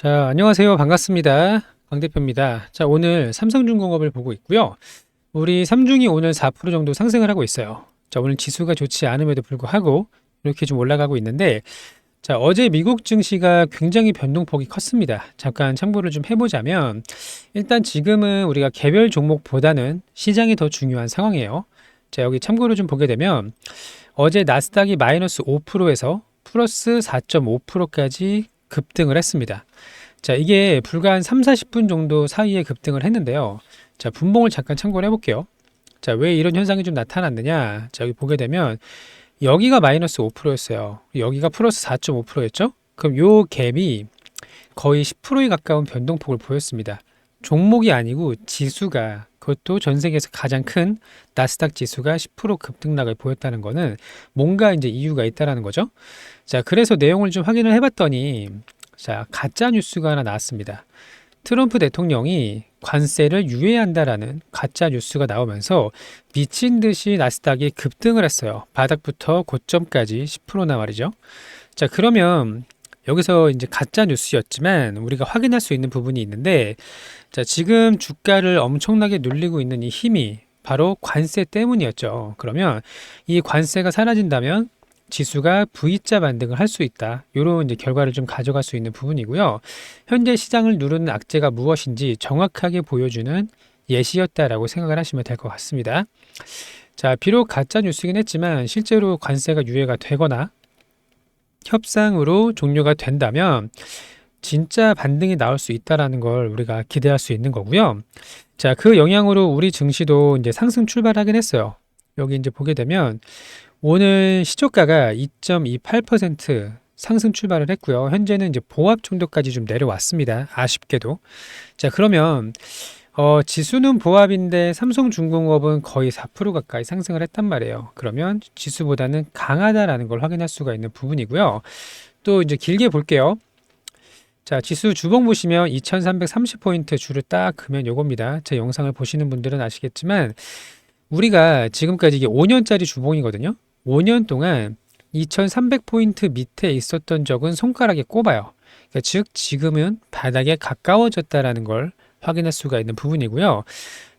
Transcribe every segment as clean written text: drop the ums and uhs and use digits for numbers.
자, 안녕하세요. 반갑습니다. 강 대표입니다. 자, 오늘 삼성중공업을 보고 있고요. 우리 삼중이 오늘 4% 정도 상승을 하고 있어요. 자, 오늘 지수가 좋지 않음에도 불구하고 이렇게 좀 올라가고 있는데, 자, 어제 미국 증시가 굉장히 변동폭이 컸습니다. 잠깐 참고를 좀 해보자면, 일단 지금은 우리가 개별 종목보다는 시장이 더 중요한 상황이에요. 자, 여기 참고를 좀 보게 되면, 어제 나스닥이 마이너스 5%에서 플러스 4.5%까지 급등을 했습니다. 자, 이게 불과 한 3, 40분 정도 사이에 급등을 했는데요. 자, 분봉을 잠깐 참고를 해볼게요. 자, 왜 이런 현상이 좀 나타났느냐? 자, 여기 보게 되면 여기가 마이너스 5%였어요. 여기가 플러스 4.5%였죠? 그럼 요 갭이 거의 10%에 가까운 변동폭을 보였습니다. 종목이 아니고 지수가, 그것도 전 세계에서 가장 큰 나스닥 지수가 10% 급등락을 보였다는 거는 뭔가 이제 이유가 있다라는 거죠. 자, 그래서 내용을 좀 확인을 해봤더니, 자, 가짜 뉴스가 하나 나왔습니다. 트럼프 대통령이 관세를 유예한다라는 가짜 뉴스가 나오면서 미친 듯이 나스닥이 급등을 했어요. 바닥부터 고점까지 10%나 말이죠. 자, 그러면 여기서 이제 가짜 뉴스였지만 우리가 확인할 수 있는 부분이 있는데, 자, 지금 주가를 엄청나게 눌리고 있는 이 힘이 바로 관세 때문이었죠. 그러면 이 관세가 사라진다면 지수가 V자 반등을 할 수 있다. 이런 이제 결과를 좀 가져갈 수 있는 부분이고요. 현재 시장을 누르는 악재가 무엇인지 정확하게 보여주는 예시였다라고 생각을 하시면 될 것 같습니다. 자, 비록 가짜 뉴스긴 했지만 실제로 관세가 유예가 되거나 협상으로 종료가 된다면 진짜 반등이 나올 수 있다라는 걸 우리가 기대할 수 있는 거고요. 자, 그 영향으로 우리 증시도 이제 상승 출발하긴 했어요. 여기 이제 보게 되면 오늘 시초가가 2.28% 상승 출발을 했고요. 현재는 이제 보합 정도까지 좀 내려왔습니다. 아쉽게도. 자, 그러면 지수는 보합인데 삼성중공업은 거의 4% 가까이 상승을 했단 말이에요. 그러면 지수보다는 강하다라는 걸 확인할 수가 있는 부분이고요. 또 이제 길게 볼게요. 자, 지수 주봉 보시면 2330포인트 줄을 딱 그면 요겁니다. 제 영상을 보시는 분들은 아시겠지만 우리가 지금까지 이게 5년짜리 주봉이거든요. 5년 동안 2300포인트 밑에 있었던 적은 손가락에 꼽아요. 그러니까 즉 지금은 바닥에 가까워졌다라는 걸 확인할 수가 있는 부분이고요.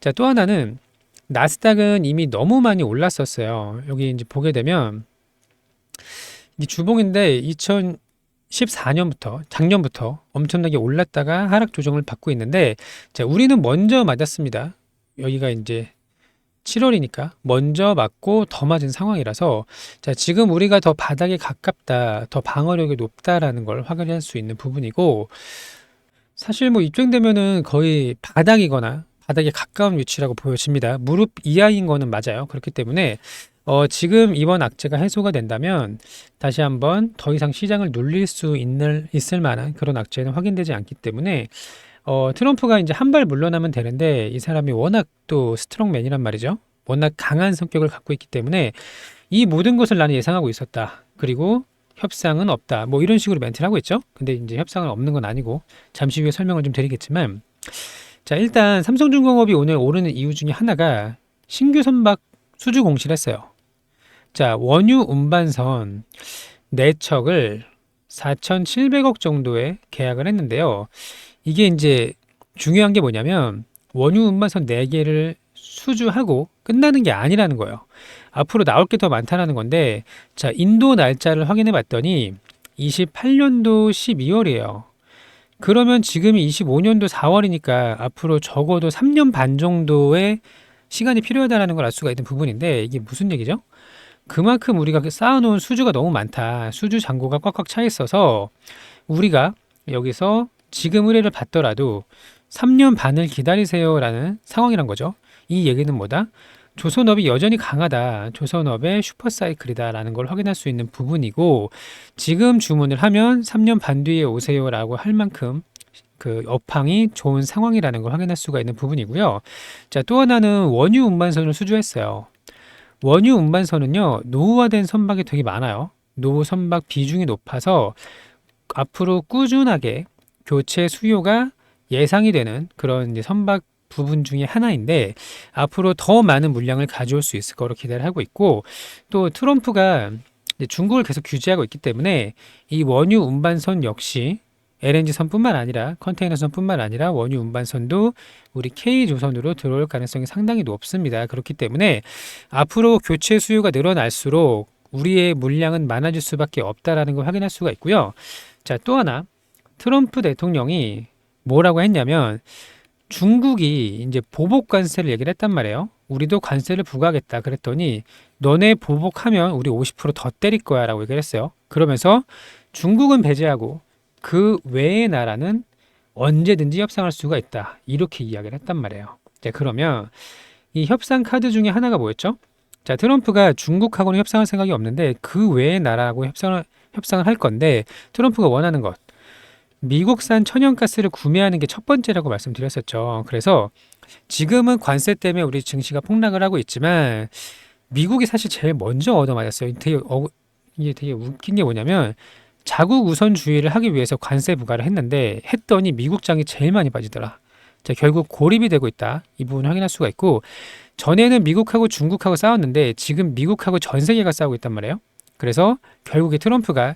자, 또 하나는 나스닥은 이미 너무 많이 올랐었어요. 여기 이제 보게 되면 이 주봉인데 2014년부터 작년부터 엄청나게 올랐다가 하락 조정을 받고 있는데, 자, 우리는 먼저 맞았습니다. 여기가 이제 7월이니까 먼저 맞고 더 맞은 상황이라서, 자, 지금 우리가 더 바닥에 가깝다, 더 방어력이 높다라는 걸 확인할 수 있는 부분이고, 사실 뭐 이쯤 되면은 거의 바닥이거나 바닥에 가까운 위치라고 보여집니다. 무릎 이하인 거는 맞아요. 그렇기 때문에 지금 이번 악재가 해소가 된다면 다시 한번 더 이상 시장을 눌릴 수 있을 만한 그런 악재는 확인되지 않기 때문에 트럼프가 이제 한 발 물러나면 되는데, 이 사람이 워낙 또 스트롱맨이란 말이죠. 워낙 강한 성격을 갖고 있기 때문에 이 모든 것을 나는 예상하고 있었다. 그리고 협상은 없다. 뭐 이런 식으로 멘트를 하고 있죠. 근데 이제 협상은 없는 건 아니고 잠시 후에 설명을 좀 드리겠지만, 자, 일단 삼성중공업이 오늘 오르는 이유 중에 하나가 신규 선박 수주 공시를 했어요. 자, 원유 운반선 4척을 4,700억 정도에 계약을 했는데요. 이게 이제 중요한 게 뭐냐면 원유 운반선 4개를 수주하고 끝나는 게 아니라는 거예요. 앞으로 나올 게 더 많다는 건데, 자, 인도 날짜를 확인해 봤더니 28년도 12월이에요. 그러면 지금이 25년도 4월이니까 앞으로 적어도 3년 반 정도의 시간이 필요하다는 걸 알 수가 있는 부분인데, 이게 무슨 얘기죠? 그만큼 우리가 쌓아놓은 수주가 너무 많다. 수주 잔고가 꽉꽉 차 있어서 우리가 여기서 지금 의뢰를 받더라도 3년 반을 기다리세요라는 상황이란 거죠. 이 얘기는 뭐다? 조선업이 여전히 강하다. 조선업의 슈퍼사이클이다라는 걸 확인할 수 있는 부분이고, 지금 주문을 하면 3년 반 뒤에 오세요라고 할 만큼 그 업황이 좋은 상황이라는 걸 확인할 수가 있는 부분이고요. 자, 또 하나는 원유 운반선을 수주했어요. 원유 운반선은요, 노후화된 선박이 되게 많아요. 노후 선박 비중이 높아서 앞으로 꾸준하게 교체 수요가 예상이 되는 그런 이제 선박 부분 중에 하나인데, 앞으로 더 많은 물량을 가져올 수 있을 거로 기대를 하고 있고, 또 트럼프가 이제 중국을 계속 규제하고 있기 때문에 이 원유 운반선 역시 LNG선뿐만 아니라 컨테이너선뿐만 아니라 원유 운반선도 우리 K조선으로 들어올 가능성이 상당히 높습니다. 그렇기 때문에 앞으로 교체 수요가 늘어날수록 우리의 물량은 많아질 수밖에 없다라는 걸 확인할 수가 있고요. 자, 또 하나 트럼프 대통령이 뭐라고 했냐면 중국이 이제 보복 관세를 얘기를 했단 말이에요. 우리도 관세를 부과하겠다 그랬더니 너네 보복하면 우리 50%더 때릴 거야 라고 얘기를 했어요. 그러면서 중국은 배제하고 그 외의 나라는 언제든지 협상할 수가 있다. 이렇게 이야기를 했단 말이에요. 자, 그러면 이 협상 카드 중에 하나가 뭐였죠? 자, 트럼프가 중국하고는 협상할 생각이 없는데 그 외의 나라하고 협상을 할 건데 트럼프가 원하는 것. 미국산 천연가스를 구매하는 게 첫 번째라고 말씀드렸었죠. 그래서 지금은 관세 때문에 우리 증시가 폭락을 하고 있지만 미국이 사실 제일 먼저 얻어맞았어요. 이게 되게 웃긴 게 뭐냐면 자국 우선주의를 하기 위해서 관세 부과를 했더니 미국장이 제일 많이 빠지더라. 자, 결국 고립이 되고 있다. 이 부분 확인할 수가 있고 전에는 미국하고 중국하고 싸웠는데 지금 미국하고 전 세계가 싸우고 있단 말이에요. 그래서 결국에 트럼프가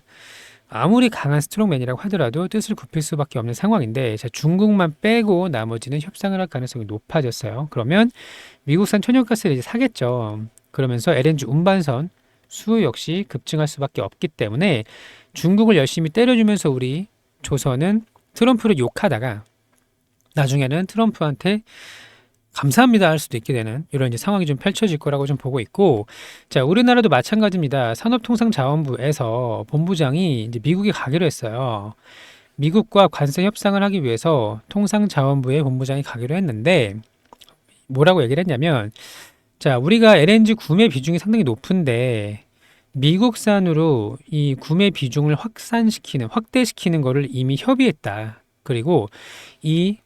아무리 강한 스트롱맨이라고 하더라도 뜻을 굽힐 수밖에 없는 상황인데 자, 중국만 빼고 나머지는 협상을 할 가능성이 높아졌어요. 그러면 미국산 천연가스를 이제 사겠죠. 그러면서 LNG 운반선 수요 역시 급증할 수밖에 없기 때문에 중국을 열심히 때려주면서 우리 조선은 트럼프를 욕하다가 나중에는 트럼프한테 감사합니다 할 수도 있게 되는 이런 이제 상황이 좀 펼쳐질 거라고 좀 보고 있고 자, 우리나라도 마찬가지입니다. 산업통상자원부에서 본부장이 이제 미국에 가기로 했어요. 미국과 관세 협상을 하기 위해서 통상자원부의 본부장이 가기로 했는데 뭐라고 얘기를 했냐면 자, 우리가 LNG 구매 비중이 상당히 높은데 미국산으로 이 구매 비중을 확대시키는 거를 이미 협의했다. 그리고 이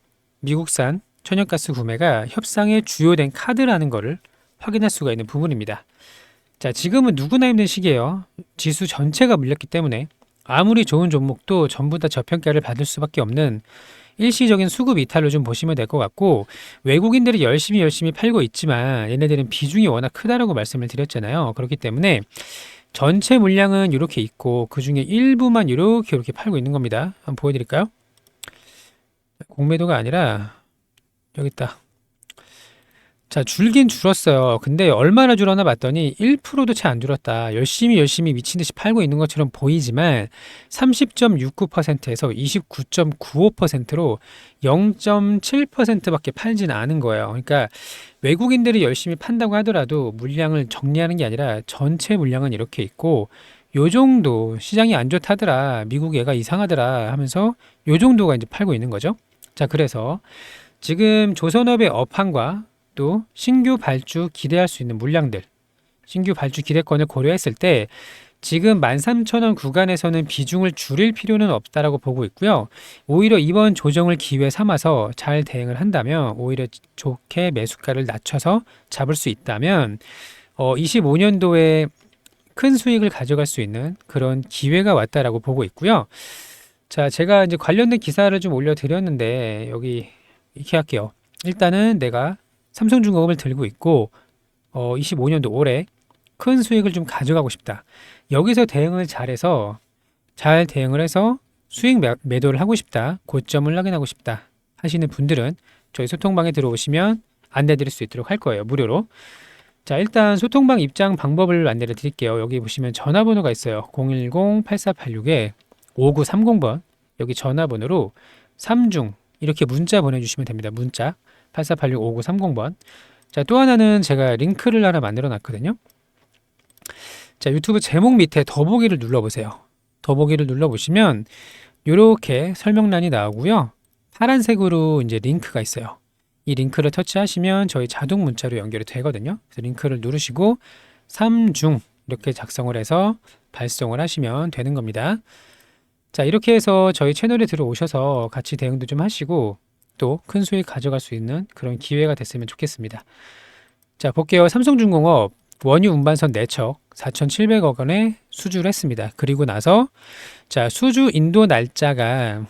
미국산 천연가스 구매가 협상의 주요된 카드라는 것을 확인할 수가 있는 부분입니다. 자, 지금은 누구나 힘든 시기예요. 지수 전체가 물렸기 때문에 아무리 좋은 종목도 전부 다 저평가를 받을 수밖에 없는 일시적인 수급 이탈로 좀 보시면 될 것 같고 외국인들이 열심히 팔고 있지만 얘네들은 비중이 워낙 크다라고 말씀을 드렸잖아요. 그렇기 때문에 전체 물량은 이렇게 있고 그 중에 일부만 이렇게 팔고 있는 겁니다. 한번 보여드릴까요? 공매도가 아니라 여기 있다. 자, 줄긴 줄었어요. 근데 얼마나 줄었나 봤더니 1%도 채 안 줄었다. 열심히 미친 듯이 팔고 있는 것처럼 보이지만 30.69%에서 29.95%로 0.7%밖에 팔지는 않은 거예요. 그러니까 외국인들이 열심히 판다고 하더라도 물량을 정리하는 게 아니라 전체 물량은 이렇게 있고 요 정도 시장이 안 좋다더라. 미국 얘가 이상하더라 하면서 요 정도가 이제 팔고 있는 거죠. 자, 그래서 지금 조선업의 업황과 또 신규 발주 기대할 수 있는 물량들, 신규 발주 기대권을 고려했을 때 지금 13,000원 구간에서는 비중을 줄일 필요는 없다라고 보고 있고요. 오히려 이번 조정을 기회 삼아서 잘 대응을 한다면 오히려 좋게 매수가를 낮춰서 잡을 수 있다면 25년도에 큰 수익을 가져갈 수 있는 그런 기회가 왔다라고 보고 있고요. 자, 제가 이제 관련된 기사를 좀 올려드렸는데 여기 이렇게 할게요. 일단은 내가 삼성중공업을 들고 있고 25년도 올해 큰 수익을 좀 가져가고 싶다. 여기서 대응을 잘 대응을 해서 수익 매도를 하고 싶다. 고점을 확인하고 싶다 하시는 분들은 저희 소통방에 들어오시면 안내 드릴 수 있도록 할 거예요. 무료로. 자, 일단 소통방 입장 방법을 안내를 드릴게요. 여기 보시면 전화번호가 있어요. 010-8486-5930번 여기 전화번호로 3중 이렇게 문자 보내주시면 됩니다. 문자 8486-5930번. 자, 또 하나는 제가 링크를 하나 만들어 놨거든요. 자, 유튜브 제목 밑에 더보기를 눌러보세요. 더보기를 눌러보시면 이렇게 설명란이 나오고요. 파란색으로 이제 링크가 있어요. 이 링크를 터치하시면 저희 자동 문자로 연결이 되거든요. 그래서 링크를 누르시고 3중 이렇게 작성을 해서 발송을 하시면 되는 겁니다. 자, 이렇게 해서 저희 채널에 들어오셔서 같이 대응도 좀 하시고 또 큰 수익 가져갈 수 있는 그런 기회가 됐으면 좋겠습니다. 자, 볼게요. 삼성중공업 원유 운반선 4척 4,700억 원에 수주를 했습니다. 그리고 나서 자, 수주 인도 날짜가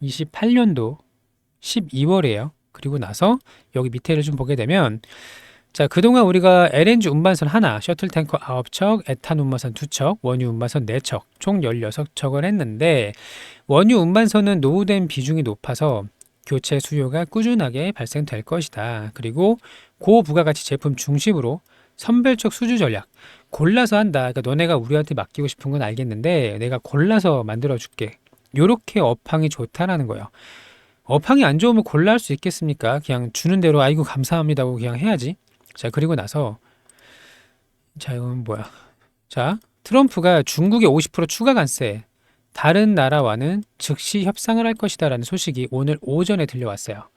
28년도 12월이에요. 그리고 나서 여기 밑에를 좀 보게 되면 자, 그동안 우리가 LNG 운반선 하나, 셔틀탱커 9척, 에탄 운반선 2척, 원유 운반선 4척, 총 16척을 했는데 원유 운반선은 노후된 비중이 높아서 교체 수요가 꾸준하게 발생될 것이다. 그리고 고부가가치 제품 중심으로 선별적 수주 전략 골라서 한다. 그러니까 너네가 우리한테 맡기고 싶은 건 알겠는데 내가 골라서 만들어 줄게. 요렇게 업황이 좋다라는 거예요. 업황이 안 좋으면 골라 할 수 있겠습니까? 그냥 주는 대로 아이고 감사합니다고 그냥 해야지. 자, 그리고 나서 자, 이건 뭐야? 자, 트럼프가 중국의 50% 추가 관세 다른 나라와는 즉시 협상을 할 것이다라는 소식이 오늘 오전에 들려왔어요.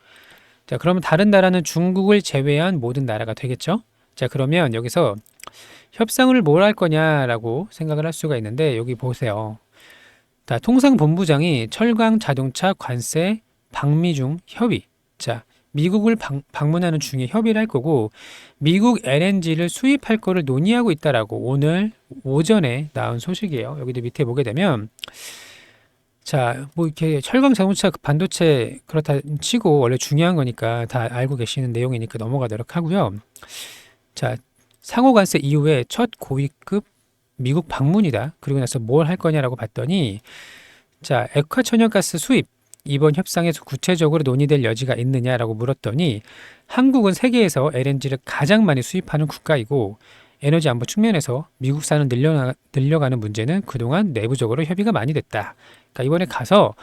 자, 그러면 다른 나라는 중국을 제외한 모든 나라가 되겠죠? 자, 그러면 여기서 협상을 뭘 할 거냐라고 생각을 할 수가 있는데 여기 보세요. 자, 통상본부장이 철강 자동차 관세 방미 중 협의. 자, 미국을 방문하는 중에 협의를 할 거고 미국 LNG를 수입할 거를 논의하고 있다라고 오늘 오전에 나온 소식이에요. 여기도 밑에 보게 되면 자, 뭐 이렇게 철강 자동차 반도체 그렇다 치고 원래 중요한 거니까 다 알고 계시는 내용이니까 넘어가도록 하고요. 자, 상호 관세 이후에 첫 고위급 미국 방문이다. 그리고 나서 뭘 할 거냐라고 봤더니 자, 액화 천연가스 수입 이번 협상에서 구체적으로 논의될 여지가 있느냐라고 물었더니 한국은 세계에서 LNG를 가장 많이 수입하는 국가이고 에너지 안보 측면에서 미국산을 늘려가는 문제는 그동안 내부적으로 협의가 많이 됐다. 그러니까 이번에 가서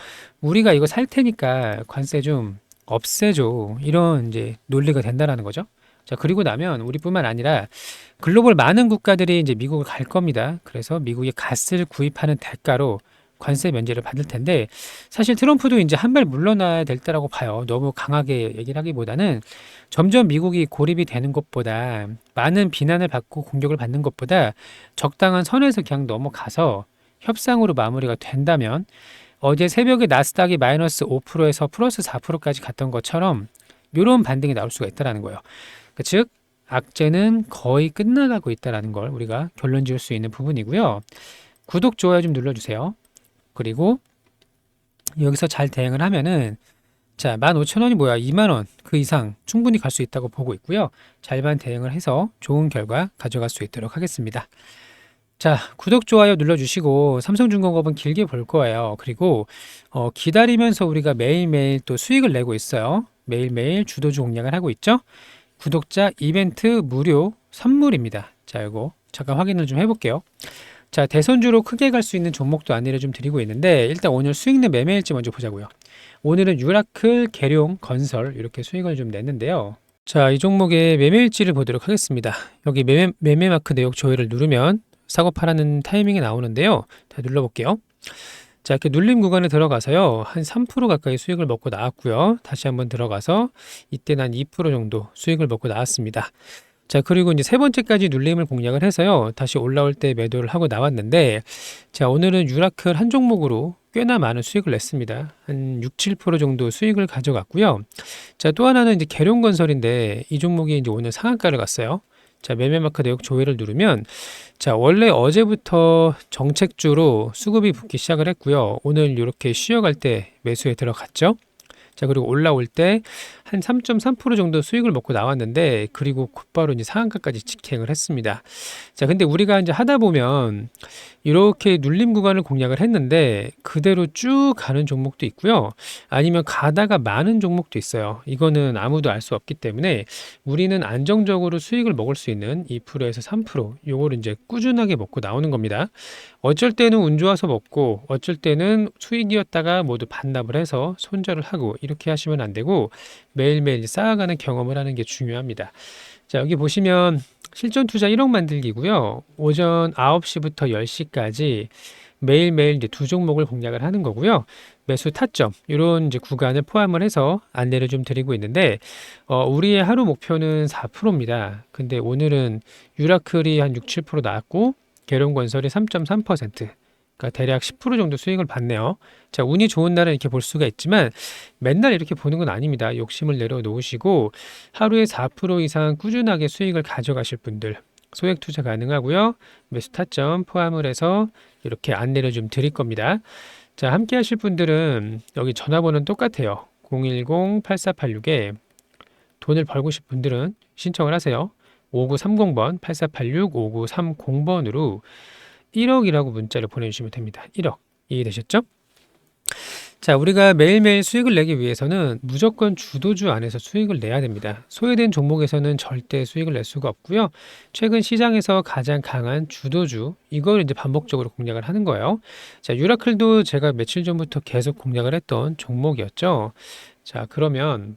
우리가 이거 살 테니까 관세 좀 없애줘. 이런 이제 논리가 된다라는 거죠. 자, 그리고 나면 우리뿐만 아니라 글로벌 많은 국가들이 이제 미국을 갈 겁니다. 그래서 미국이 가스를 구입하는 대가로 관세 면제를 받을 텐데 사실 트럼프도 이제 한 발 물러나야 될 때라고 봐요. 너무 강하게 얘기를 하기보다는 점점 미국이 고립이 되는 것보다 많은 비난을 받고 공격을 받는 것보다 적당한 선에서 그냥 넘어가서 협상으로 마무리가 된다면 어제 새벽에 나스닥이 마이너스 5%에서 플러스 4%까지 갔던 것처럼 이런 반등이 나올 수가 있다는 거예요. 즉 악재는 거의 끝나가고 있다는 걸 우리가 결론 지을 수 있는 부분이고요. 구독, 좋아요 좀 눌러주세요. 그리고 여기서 잘 대응을 하면은 자, 15,000원이 뭐야? 20,000원 그 이상 충분히 갈 수 있다고 보고 있고요. 잘만 대응을 해서 좋은 결과 가져갈 수 있도록 하겠습니다. 자, 구독, 좋아요 눌러주시고 삼성중공업은 길게 볼 거예요. 그리고 기다리면서 우리가 매일매일 또 수익을 내고 있어요. 매일매일 주도주 공략을 하고 있죠. 구독자 이벤트 무료 선물입니다. 자, 이거 잠깐 확인을 좀 해볼게요. 자, 대선주로 크게 갈 수 있는 종목도 안내를 좀 드리고 있는데 일단 오늘 수익 내 매매일지 먼저 보자고요. 오늘은 유라클, 계룡, 건설 이렇게 수익을 좀 냈는데요. 자, 이 종목의 매매일지를 보도록 하겠습니다. 여기 매매 마크 내역 조회를 누르면 사고 파라는 타이밍이 나오는데요. 자, 눌러볼게요. 자, 이렇게 눌림 구간에 들어가서요. 한 3% 가까이 수익을 먹고 나왔고요. 다시 한번 들어가서 이때는 한 2% 정도 수익을 먹고 나왔습니다. 자, 그리고 이제 세 번째까지 눌림을 공략을 해서요. 다시 올라올 때 매도를 하고 나왔는데 자, 오늘은 유라클 한 종목으로 꽤나 많은 수익을 냈습니다. 한 6, 7% 정도 수익을 가져갔고요. 자, 또 하나는 이제 계룡건설인데 이 종목이 이제 오늘 상한가를 갔어요. 자, 매매마크 내역 조회를 누르면 자, 원래 어제부터 정책주로 수급이 붙기 시작을 했고요. 오늘 이렇게 쉬어갈 때 매수에 들어갔죠. 자, 그리고 올라올 때 한 3.3% 정도 수익을 먹고 나왔는데 그리고 곧바로 이제 상한가까지 직행을 했습니다. 자, 근데 우리가 이제 하다 보면 이렇게 눌림 구간을 공략을 했는데 그대로 쭉 가는 종목도 있고요. 아니면 가다가 많은 종목도 있어요. 이거는 아무도 알 수 없기 때문에 우리는 안정적으로 수익을 먹을 수 있는 2%에서 3% 요거를 이제 꾸준하게 먹고 나오는 겁니다. 어쩔 때는 운 좋아서 먹고 어쩔 때는 수익이었다가 모두 반납을 해서 손절을 하고 이렇게 하시면 안 되고 매일매일 쌓아가는 경험을 하는 게 중요합니다. 자, 여기 보시면 실전 투자 1억 만들기고요. 오전 9시부터 10시까지 매일매일 이제 두 종목을 공략을 하는 거고요. 매수 타점 이런 이제 구간을 포함을 해서 안내를 좀 드리고 있는데 우리의 하루 목표는 4%입니다. 근데 오늘은 유라클이 한 6, 7% 나왔고 계룡건설이 3.3%, 그러니까 대략 10% 정도 수익을 봤네요. 자, 운이 좋은 날은 이렇게 볼 수가 있지만 맨날 이렇게 보는 건 아닙니다. 욕심을 내려놓으시고 하루에 4% 이상 꾸준하게 수익을 가져가실 분들 소액 투자 가능하고요. 매수 타점 포함을 해서 이렇게 안내를 좀 드릴 겁니다. 자, 함께 하실 분들은 여기 전화번호는 똑같아요. 010-8486에 돈을 벌고 싶은 분들은 신청을 하세요. 5930번, 8486-5930번으로 1억이라고 문자를 보내주시면 됩니다. 1억. 이해되셨죠? 자, 우리가 매일매일 수익을 내기 위해서는 무조건 주도주 안에서 수익을 내야 됩니다. 소외된 종목에서는 절대 수익을 낼 수가 없고요. 최근 시장에서 가장 강한 주도주, 이걸 이제 반복적으로 공략을 하는 거예요. 자, 유라클도 제가 며칠 전부터 계속 공략을 했던 종목이었죠. 자, 그러면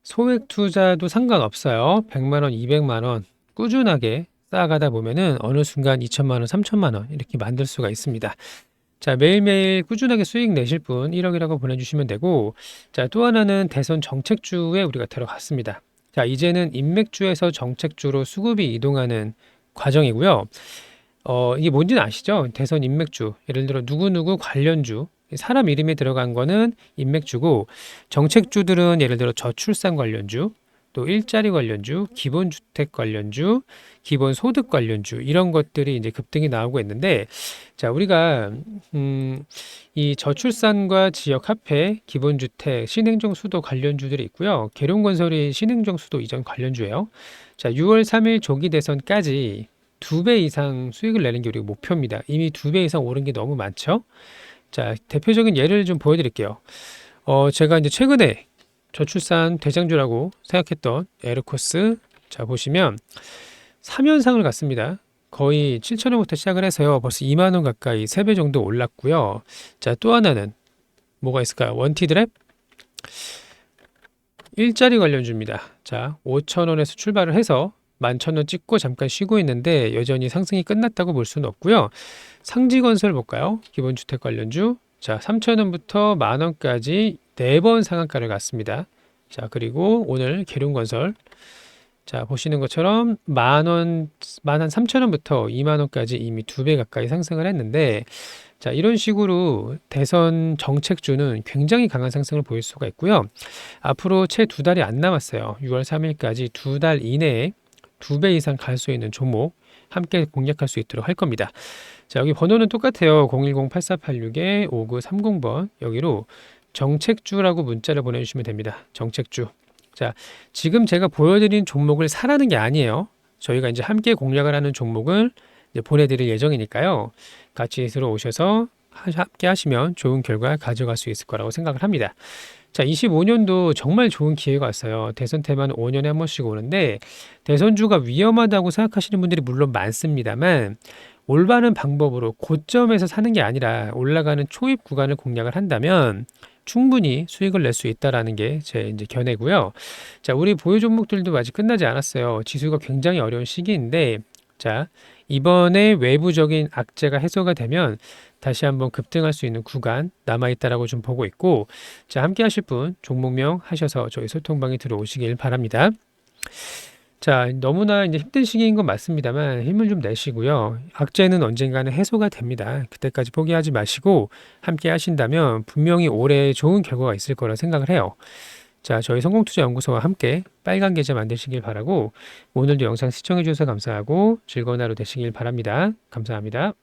소액 투자도 상관없어요. 100만 원, 200만 원 꾸준하게 쌓아가다 보면은 어느 순간 2천만 원, 3천만 원 이렇게 만들 수가 있습니다. 자, 매일매일 꾸준하게 수익 내실 분 1억이라고 보내주시면 되고, 자, 또 하나는 대선 정책주에 우리가 들어갔습니다. 자, 이제는 인맥주에서 정책주로 수급이 이동하는 과정이고요. 이게 뭔지는 아시죠? 대선 인맥주. 예를 들어 누구누구 관련주. 사람 이름에 들어간 거는 인맥주고, 정책주들은 예를 들어 저출산 관련주, 또 일자리 관련주, 기본주택 관련주, 기본소득 관련주 이런 것들이 이제 급등이 나오고 있는데, 자, 우리가 이 저출산과 지역 화폐, 기본주택, 신행정 수도 관련주들이 있고요. 계룡건설이 신행정 수도 이전 관련주예요. 자, 6월 3일 조기 대선까지 2배 이상 수익을 내는 게 우리가 목표입니다. 이미 2배 이상 오른 게 너무 많죠. 자, 대표적인 예를 좀 보여드릴게요. 제가 이제 최근에 저출산 대장주라고 생각했던 에르코스, 자, 보시면 3연상을 갔습니다. 거의 7,000원부터 시작을 해서요. 벌써 2만 원 가까이 3배 정도 올랐고요. 자, 또 하나는 뭐가 있을까요? 원티드랩 일자리 관련주입니다. 자, 5,000원에서 출발을 해서 11,000원 찍고 잠깐 쉬고 있는데 여전히 상승이 끝났다고 볼 수는 없고요. 상지건설 볼까요? 기본주택 관련주. 자, 3,000원부터 만원까지 4번 상한가를 갔습니다. 자, 그리고 오늘 계룡건설. 자, 보시는 것처럼 만원, 13,000원부터 2만원까지 이미 2배 가까이 상승을 했는데, 자, 이런 식으로 대선 정책주는 굉장히 강한 상승을 보일 수가 있고요. 앞으로 채 2달이 안 남았어요. 6월 3일까지 2달 이내에 2배 이상 갈 수 있는 종목 함께 공략할 수 있도록 할 겁니다. 자, 여기 번호는 똑같아요. 010-8486-5930번 여기로 정책주라고 문자를 보내주시면 됩니다. 정책주. 자, 지금 제가 보여드린 종목을 사라는 게 아니에요. 저희가 이제 함께 공략을 하는 종목을 이제 보내드릴 예정이니까요. 같이 들어오셔서 함께 하시면 좋은 결과 가져갈 수 있을 거라고 생각을 합니다. 자, 25년도 정말 좋은 기회가 왔어요. 대선 테마는 5년에 한 번씩 오는데, 대선주가 위험하다고 생각하시는 분들이 물론 많습니다만, 올바른 방법으로 고점에서 사는 게 아니라 올라가는 초입 구간을 공략을 한다면 충분히 수익을 낼 수 있다라는 게 제 이제 견해고요. 자, 우리 보유 종목들도 아직 끝나지 않았어요. 지수가 굉장히 어려운 시기인데, 자, 이번에 외부적인 악재가 해소가 되면 다시 한번 급등할 수 있는 구간 남아있다라고 좀 보고 있고, 자, 함께 하실 분 종목명 하셔서 저희 소통방에 들어오시길 바랍니다. 자, 너무나 이제 힘든 시기인 건 맞습니다만 힘을 좀 내시고요. 악재는 언젠가는 해소가 됩니다. 그때까지 포기하지 마시고 함께 하신다면 분명히 올해 좋은 결과가 있을 거라 생각을 해요. 자, 저희 성공투자연구소와 함께 빨간 계좌 만드시길 바라고, 오늘도 영상 시청해 주셔서 감사하고 즐거운 하루 되시길 바랍니다. 감사합니다.